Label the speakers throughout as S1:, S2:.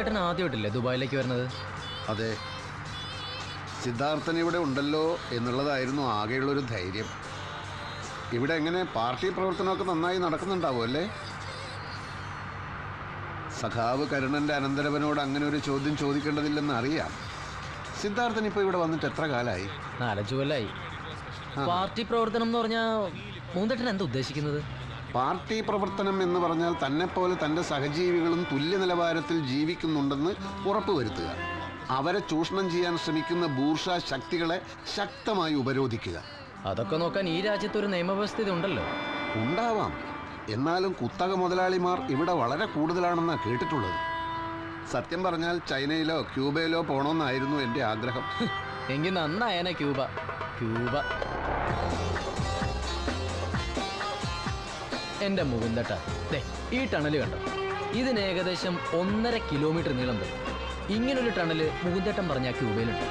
S1: മുകുന്ദേട്ടൻ ആദ്യമായിട്ടില്ലേ ദുബായിലേക്ക് വരുന്നത്?
S2: അതെ, സിദ്ധാർത്ഥൻ ഇവിടെ ഉണ്ടല്ലോ എന്നുള്ളതായിരുന്നു ആകെയുള്ളൊരു ധൈര്യം. ഇവിടെ എങ്ങനെ പാർട്ടി പ്രവർത്തനമൊക്കെ നന്നായി നടക്കുന്നുണ്ടാവും അല്ലേ? സഖാവ് കരുണന്റെ അനന്തരവനോട് അങ്ങനെ ഒരു ചോദ്യം ചോദിക്കേണ്ടതില്ലെന്ന് അറിയാം. സിദ്ധാർത്ഥൻ ഇപ്പോൾ ഇവിടെ വന്നിട്ട് എത്ര കാലമായി?
S1: 4-5 കൊല്ലായി. പാർട്ടി പ്രവർത്തനം എന്ന് പറഞ്ഞാൽ മുകുന്ദേട്ടൻ എന്താ ഉദ്ദേശിക്കുന്നത്?
S2: പാർട്ടി പ്രവർത്തനം എന്ന് പറഞ്ഞാൽ തന്നെപ്പോലെ തൻ്റെ സഹജീവികളും തുല്യ നിലവാരത്തിൽ ജീവിക്കുന്നുണ്ടെന്ന് ഉറപ്പുവരുത്തുക. അവരെ ചൂഷണം ചെയ്യാൻ ശ്രമിക്കുന്ന ബൂർഷാ ശക്തികളെ ശക്തമായി ഉപരോധിക്കുക.
S1: അതൊക്കെ നോക്കാൻ ഈ രാജ്യത്ത് ഒരു നിയമവ്യവസ്ഥ ഉണ്ടല്ലോ.
S2: ഉണ്ടാവാം, എന്നാലും കുത്തക മുതലാളിമാർ ഇവിടെ വളരെ കൂടുതലാണെന്നാണ് കേട്ടിട്ടുള്ളത്. സത്യം പറഞ്ഞാൽ ചൈനയിലോ ക്യൂബയിലോ പോകണമെന്നായിരുന്നു എൻ്റെ ആഗ്രഹം.
S1: എങ്കിൽ നന്നായനെ ക്യൂബ. എൻ്റെ മുകുന്ദേട്ടാ, ഈ ടണൽ കണ്ടോ? ഇതിന് ഏകദേശം 1.5 കിലോമീറ്റർ നീളം വരും. ഇങ്ങനൊരു ടണല് മുകുന്ദേട്ടൻ പറഞ്ഞ ക്യൂബയിലുണ്ട്.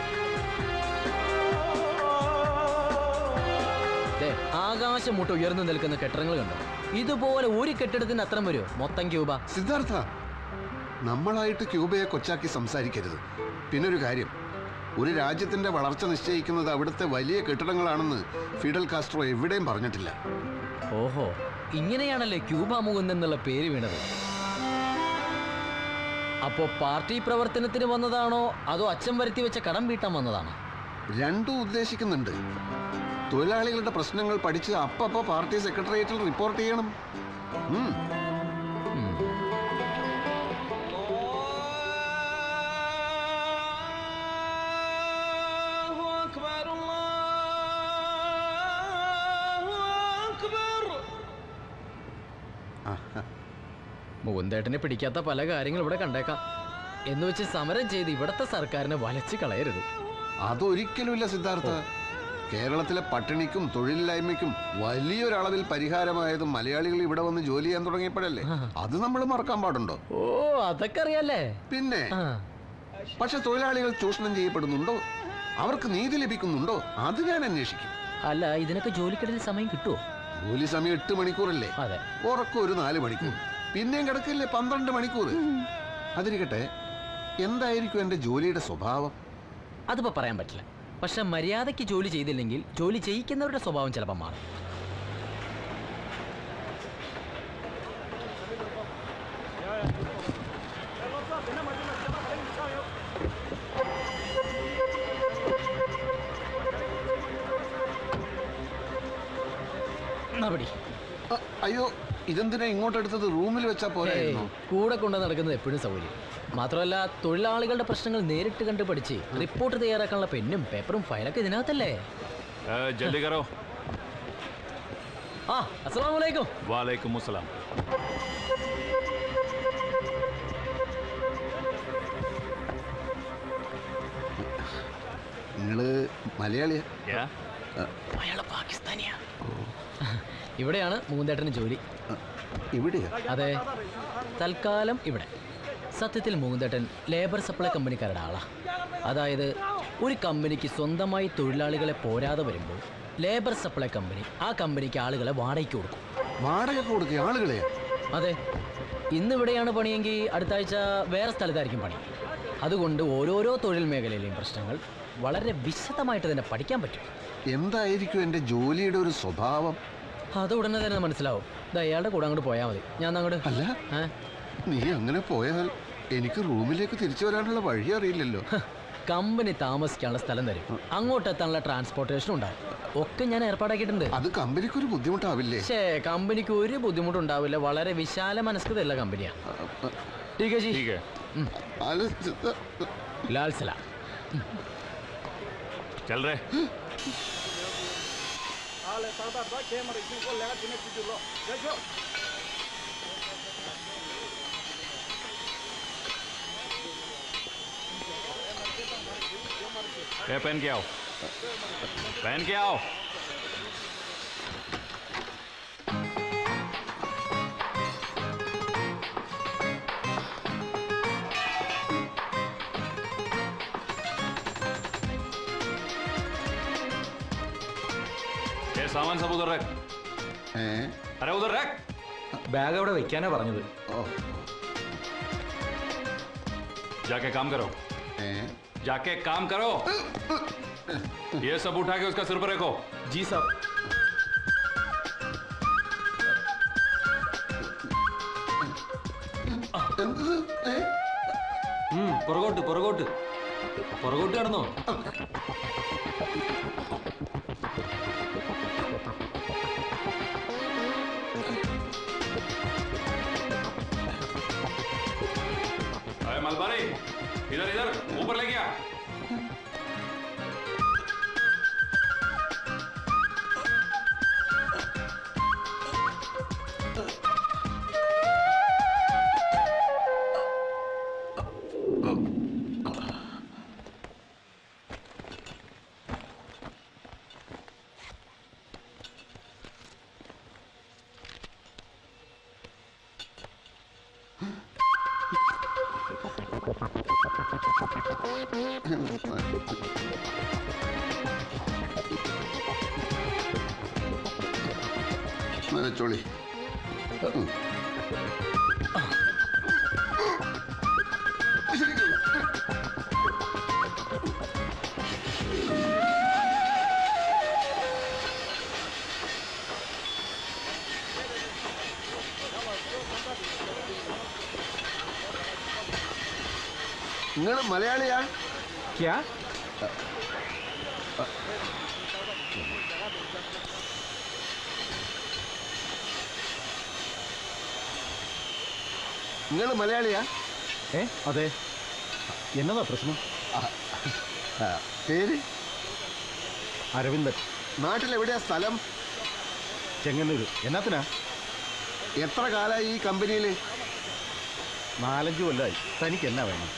S1: ആകാശം മുട്ട ഉയർന്നു നിൽക്കുന്ന കെട്ടിടങ്ങൾ കണ്ടോ? ഇതുപോലെ ഒരു കെട്ടിടത്തിന് അത്രം വരുമോ മൊത്തം ക്യൂബ?
S2: സിദ്ധാർത്ഥ, നമ്മളായിട്ട് ക്യൂബയെ കൊച്ചാക്കി സംസാരിക്കരുത്. പിന്നൊരു കാര്യം, ഒരു രാജ്യത്തിന്റെ വളർച്ച നിശ്ചയിക്കുന്നത് അവിടുത്തെ വലിയ കെട്ടിടങ്ങളാണെന്ന് ഫിഡൽ കാസ്ട്രോ എവിടെയും പറഞ്ഞിട്ടില്ല.
S1: ഓഹോ, ഇങ്ങനെയാണല്ലേ ക്യൂബ മുകുന്ദൻ എന്നുള്ള പേര് വീണത്. അപ്പോ പാർട്ടി പ്രവർത്തനത്തിന് വന്നതാണോ അതോ അച്ഛൻ വരുത്തി വെച്ച കടം വീട്ടാൻ വന്നതാണോ?
S2: രണ്ടും ഉദ്ദേശിക്കുന്നുണ്ട്. തൊഴിലാളികളുടെ പ്രശ്നങ്ങൾ പഠിച്ച് അപ്പപ്പോ പാർട്ടി സെക്രട്ടേറിയറ്റിൽ റിപ്പോർട്ട് ചെയ്യണം.
S1: മുകുന്ദേട്ടനെ പിടിക്കാത്ത പല കാര്യങ്ങളും ഇവിടെ കണ്ടേക്കാം. എന്ന് വെച്ച് സമരം ചെയ്ത് ഇവിടത്തെ സർക്കാരിനെ വലച്ചു കളയരുത്.
S2: അതൊരിക്കലുമില്ല സിദ്ധാർത്ഥ. കേരളത്തിലെ പട്ടിണിക്കും തൊഴിലില്ലായ്മയ്ക്കും വലിയൊരളവിൽ പരിഹാരമായത് മലയാളികൾ ഇവിടെ വന്ന് ജോലി ചെയ്യാൻ തുടങ്ങിയപ്പോഴല്ലേ? അത് നമ്മൾ മറക്കാൻ പാടുണ്ടോ?
S1: ഓ, അതൊക്കെ അറിയാലേ.
S2: പിന്നെ പക്ഷെ തൊഴിലാളികൾ ചൂഷണം ചെയ്യപ്പെടുന്നുണ്ടോ? അവർക്ക് നീതി ലഭിക്കുന്നുണ്ടോ? അത് ഞാൻ അന്വേഷിക്കും.
S1: അല്ല, ഇതിനൊക്കെ ജോലിക്കിടയിൽ സമയം കിട്ടുമോ?
S2: ജോലി സമയം 8 മണിക്കൂറല്ലേ?
S1: അതെ.
S2: ഉറക്കം ഒരു 4 മണിക്കൂർ, പിന്നെയും കിടക്കില്ലേ 12 മണിക്കൂർ. അതിരിക്കട്ടെ, എന്തായിരിക്കും എൻ്റെ ജോലിയുടെ സ്വഭാവം?
S1: അതിപ്പോ പറയാൻ പറ്റില്ല. പക്ഷെ മര്യാദയ്ക്ക് ജോലി ചെയ്തില്ലെങ്കിൽ ജോലി ചെയ്യിക്കുന്നവരുടെ സ്വഭാവം ചിലപ്പോൾ മാറും.
S2: അയ്യോ, ഇതെന്തിനാ ഇങ്ങോട്ടെടുത്തത്? റൂമിൽ വെച്ചാ പോരായിരുന്നോ?
S1: കൂടെ കൊണ്ട് നടക്കുന്നത് എപ്പോഴും സൗകര്യം. മാത്രമല്ല, തൊഴിലാളികളുടെ പ്രശ്നങ്ങൾ നേരിട്ട് കണ്ട് പഠിച്ച് റിപ്പോർട്ട് തയ്യാറാക്കാനുള്ള പെന്നും പേപ്പറും ഫയലൊക്കെ ഇതിനകത്തല്ലേ.
S3: ജൽദി കരോ.
S1: അസ്സലാമു അലൈക്കും.
S3: വാലൈക്കും അസ്സലാം.
S2: നിങ്ങള് മലയാളിയാ?
S1: അയാള് പാകിസ്ഥാനിയാ. ഇവിടെയാണ് മുകുന്ദേട്ടന് ജോലി.
S2: ഇവിടെയാ?
S1: അതെ, തൽക്കാലം ഇവിടെ. സത്യത്തിൽ മുകുന്ദേട്ടൻ ലേബർ സപ്ലൈ കമ്പനിക്കാരുടെ ആളാ. അതായത് ഒരു കമ്പനിക്ക് സ്വന്തമായി തൊഴിലാളികളെ പോരാതെ വരുമ്പോൾ ലേബർ സപ്ലൈ കമ്പനി ആ കമ്പനിക്ക് ആളുകളെ വാടകയ്ക്ക് കൊടുക്കും.
S2: വാടകയ്ക്ക് കൊടുക്കുക ആളുകളെ?
S1: അതെ. ഇന്നിവിടെയാണ് പണിയെങ്കിൽ അടുത്ത ആഴ്ച വേറെ സ്ഥലത്തായിരിക്കും പണി. അതുകൊണ്ട് ഓരോരോ തൊഴിൽ മേഖലയിലെയും പ്രശ്നങ്ങൾ വളരെ വിശദമായിട്ട് തന്നെ പഠിക്കാൻ പറ്റും.
S2: എന്തായിരിക്കും എൻ്റെ ജോലിയുടെ ഒരു സ്വഭാവം?
S1: അത് ഉടനെ തന്നെ മനസ്സിലാവും. അയാളുടെ കൂടെ അങ്ങോട്ട് പോയാൽ മതി. ഞാൻ അങ്ങോട്ട്.
S2: അല്ല, നീ അങ്ങനെ പോയാൽ എനിക്ക് റൂമിലേക്ക് തിരിച്ചു വരാനുള്ള വഴി അറിയില്ലല്ലോ.
S1: കമ്പനി താമസിക്കാനുള്ള സ്ഥലം തരും, അങ്ങോട്ട് എത്താനുള്ള ട്രാൻസ്പോർട്ടേഷൻ ഉണ്ടാവും. ഒക്കെ ഞാൻ ഏർപ്പാടാക്കിയിട്ടുണ്ട്.
S2: അത് കമ്പനിക്കൊരു ബുദ്ധിമുട്ടാവില്ലേ?
S1: കമ്പനിക്ക് ഒരു ബുദ്ധിമുട്ടുണ്ടാവില്ല. വളരെ വിശാല മനസ്കതയുള്ള കമ്പനിയാണ്. ലാൽ സലാം.
S3: चल रहे पहन के आओ, पहन के आओ. सामान सब उधर रख. अरे उधर रख.
S4: ബാഗ് അവിടെ വെക്കാനാ പറഞ്ഞത്.
S3: जाके काम करो,
S2: हैं?
S3: जाके काम करो। ये सब उठा के उसका सिर पर रखो।
S4: जी साहब।
S2: എന്തത്? ഏ?
S4: പുറകോട്ട് പുറകോട്ട് പുറകോട്ട് കടന്നോ.
S3: अरे मलबारी, इधर इधर ऊपर ले गया।
S2: വെച്ചോളി. നിങ്ങൾ മലയാളിയാ?
S4: ക്യാ?
S2: നിങ്ങൾ മലയാളിയാ?
S4: അതെ. എന്നതാ പ്രശ്നം?
S2: പേര്?
S4: അരവിന്ദൻ.
S2: നാട്ടിലെവിടെയാ സ്ഥലം?
S4: ചെങ്ങന്നൂര്. എന്നാത്തിനാ?
S2: എത്ര കാലമായി ഈ കമ്പനിയിൽ?
S4: 4-5 കൊല്ലമായി. തനിക്ക് എന്നാ വേണം?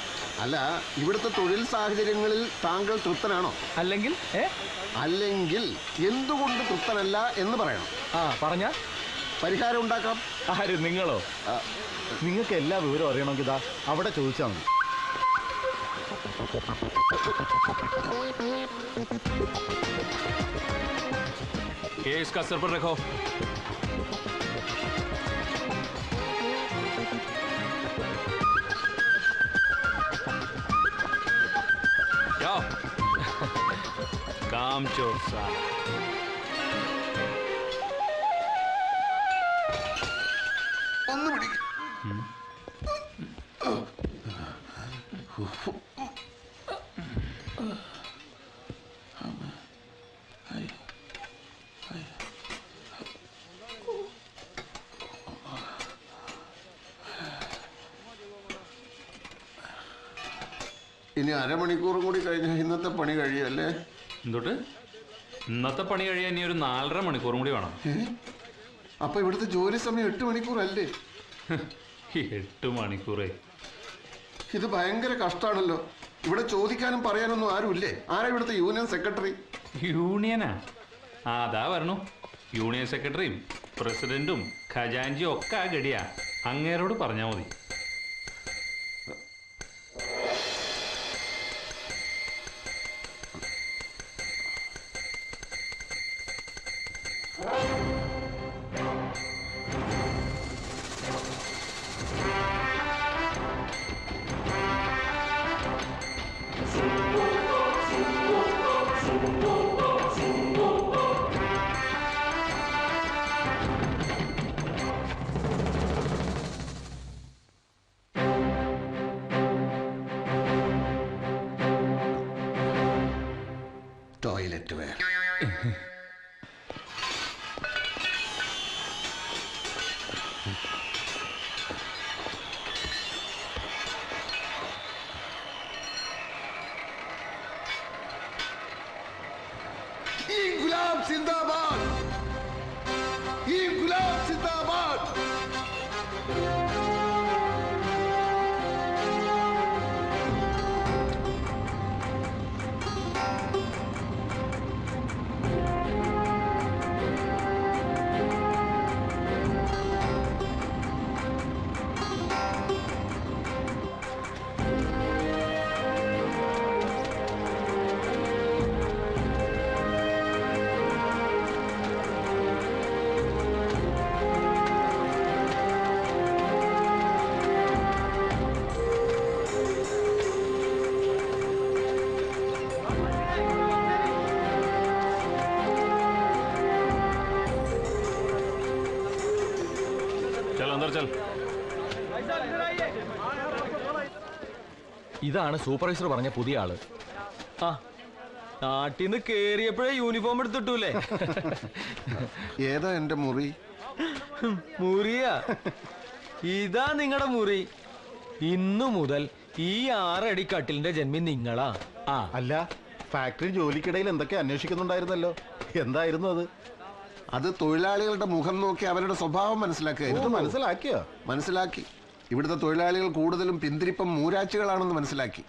S2: അല്ല, ഇവിടുത്തെ തൊഴിൽ സാഹചര്യങ്ങളിൽ താങ്കൾ തൃപ്തനാണോ?
S4: അല്ലെങ്കിൽ
S2: അല്ലെങ്കിൽ എന്തുകൊണ്ട് തൃപ്തനല്ല എന്ന് പറയണം.
S4: പറഞ്ഞ
S2: പരിഹാരം ഉണ്ടാക്കാം.
S4: ആര്? നിങ്ങളോ? നിങ്ങൾക്ക് എല്ലാ വിവരവും അറിയണമെങ്കിൽ ഇതാ അവിടെ ചോദിച്ചാൽ മതി.
S3: ये इसका सिर पर रखो। जाओ। काम चोर सा।
S2: ഒന്ന് പിടിക്ക്. ഇനി അരമണിക്കൂറും കൂടി കഴിഞ്ഞാൽ ഇന്നത്തെ പണി കഴിയല്ലേ?
S3: എന്തുട്ട്? ഇന്നത്തെ പണി കഴിയാൻ ഇനി ഒരു 4.5 മണിക്കൂറും കൂടി വേണം.
S2: അപ്പൊ ഇവിടുത്തെ ജോലി സമയം 8 മണിക്കൂറല്ലേ?
S3: 8 മണിക്കൂറേ.
S2: ഇത് ഭയങ്കര കഷ്ടാണല്ലോ. ഇവിടെ ചോദിക്കാനും പറയാനൊന്നും ആരുമില്ലേ? ആരാ ഇവിടുത്തെ യൂണിയൻ സെക്രട്ടറി?
S3: യൂണിയനാ? അതാ വരണു. യൂണിയൻ സെക്രട്ടറിയും പ്രസിഡന്റും ഖജാൻജിയും ഒക്കെ ആ ഗടിയാ. അങ്ങേരോട് പറഞ്ഞാൽ മതി.
S2: Toilet wear.
S3: ചൽ
S5: ഇതാണ് സൂപ്പർവൈസർ പറഞ്ഞ പുതിയ ആള്. ആ നാട്ടിന്ന് കേറിയപ്പോഴേ യൂണിഫോം എടുത്തിട്ടൂലേ?
S2: ഏതാ എന്റെ മുറി?
S5: മുറിയാ? ഇതാ നിങ്ങളുടെ മുറി. ഇന്നു മുതൽ ഈ 6 അടി കട്ടിലിന്റെ ജന്മി നിങ്ങളാ. ആ
S4: അല്ല, ഫാക്ടറി ജോലിക്കിടയിൽ എന്തൊക്കെ അന്വേഷിക്കുന്നുണ്ടായിരുന്നല്ലോ, എന്തായിരുന്നു അത്?
S2: അത് തൊഴിലാളികളുടെ മുഖം നോക്കി അവരുടെ സ്വഭാവം
S4: ഇത്
S2: മനസ്സിലാക്കുക.
S4: മനസ്സിലാക്കിയോ?
S2: മനസ്സിലാക്കി. ഇവിടുത്തെ തൊഴിലാളികൾ കൂടുതലും പിന്തിരിപ്പം മൂരാച്ചികളാണെന്ന് മനസ്സിലാക്കി.